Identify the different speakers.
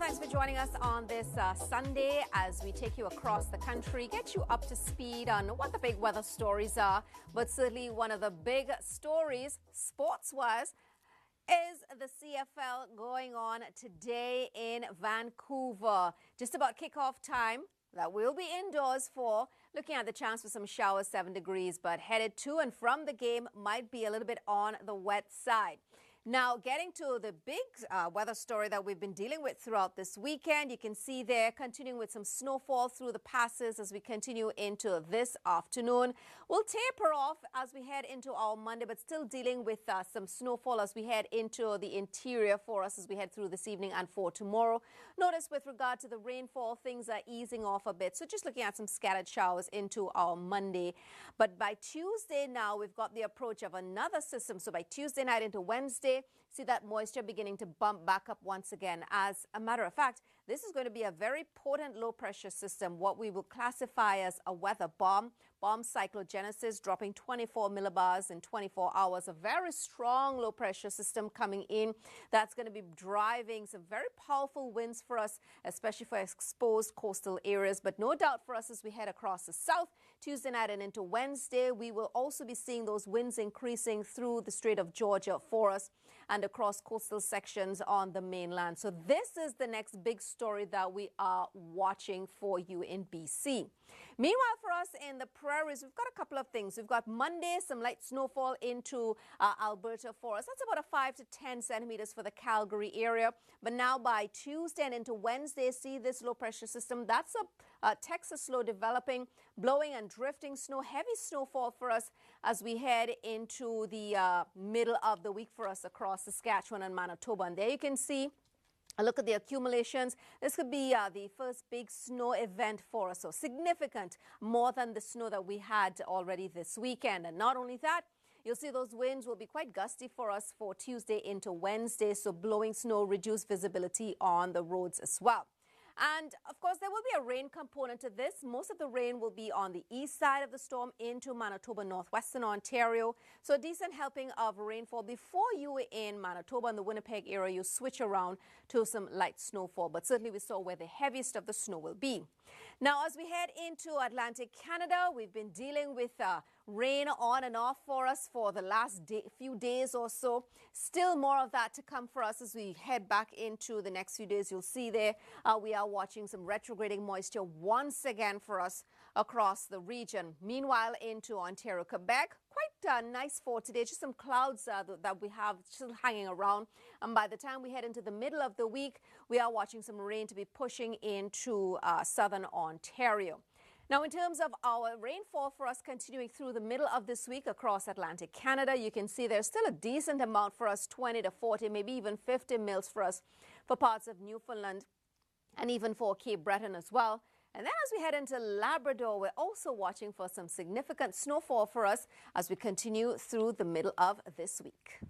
Speaker 1: Thanks for joining us on this Sunday as we take you across the country, get you up to speed on what the big weather stories are. But certainly one of the big stories, sports-wise, is the CFL going on today in Vancouver. Just about kickoff time. That will be indoors for, looking at the chance for some showers, 7 degrees, but headed to and from the game might be a little bit on the wet side. Now, getting to the big weather story that we've been dealing with throughout this weekend, you can see there continuing with some snowfall through the passes as we continue into this afternoon. We'll taper off as we head into our Monday, but still dealing with some snowfall as we head into the interior for us as we head through this evening and for tomorrow. Notice with regard to the rainfall, things are easing off a bit. So just looking at some scattered showers into our Monday. But by Tuesday now, we've got the approach of another system. So by Tuesday night into Wednesday, see that moisture beginning to bump back up once again. As a matter of fact, this is going to be a very potent low pressure system, what we will classify as a weather bomb cyclogenesis, dropping 24 millibars in 24 hours. A very strong low pressure system coming in that's going to be driving some very powerful winds for us, especially for exposed coastal areas. But no doubt for us as we head across the south, Tuesday night and into Wednesday, we will also be seeing those winds increasing through the Strait of Georgia for us and across coastal sections on the mainland. So this is the next big story that we are watching for you in BC. Meanwhile, for us in the prairies, we've got a couple of things. We've got Monday, some light snowfall into Alberta for us. That's about a 5 to 10 centimeters for the Calgary area. But now by Tuesday and into Wednesday, see this low pressure system. That's a Texas low developing, blowing and drifting snow, heavy snowfall for us as we head into the middle of the week for us across Saskatchewan and Manitoba. And there you can see a look at the accumulations. This could be the first big snow event for us, so significant, more than the snow that we had already this weekend. And not only that, you'll see those winds will be quite gusty for us for Tuesday into Wednesday, so blowing snow, reduced visibility on the roads as well. And, of course, there will be a rain component to this. Most of the rain will be on the east side of the storm into Manitoba, northwestern Ontario. So a decent helping of rainfall before you were in Manitoba and the Winnipeg area. You switch around to some light snowfall. But certainly we saw where the heaviest of the snow will be. Now, as we head into Atlantic Canada, we've been dealing with rain on and off for us for the last few days or so. Still more of that to come for us as we head back into the next few days. You'll see there we are watching some retrograding moisture once again for us across the region. Meanwhile, into Ontario, Quebec, quite nice for today. Just some clouds that we have still hanging around. And by the time we head into the middle of the week, we are watching some rain to be pushing into southern Ontario. Now, in terms of our rainfall for us continuing through the middle of this week across Atlantic Canada, you can see there's still a decent amount for us, 20 to 40, maybe even 50 mils for us for parts of Newfoundland and even for Cape Breton as well. And then as we head into Labrador, we're also watching for some significant snowfall for us as we continue through the middle of this week.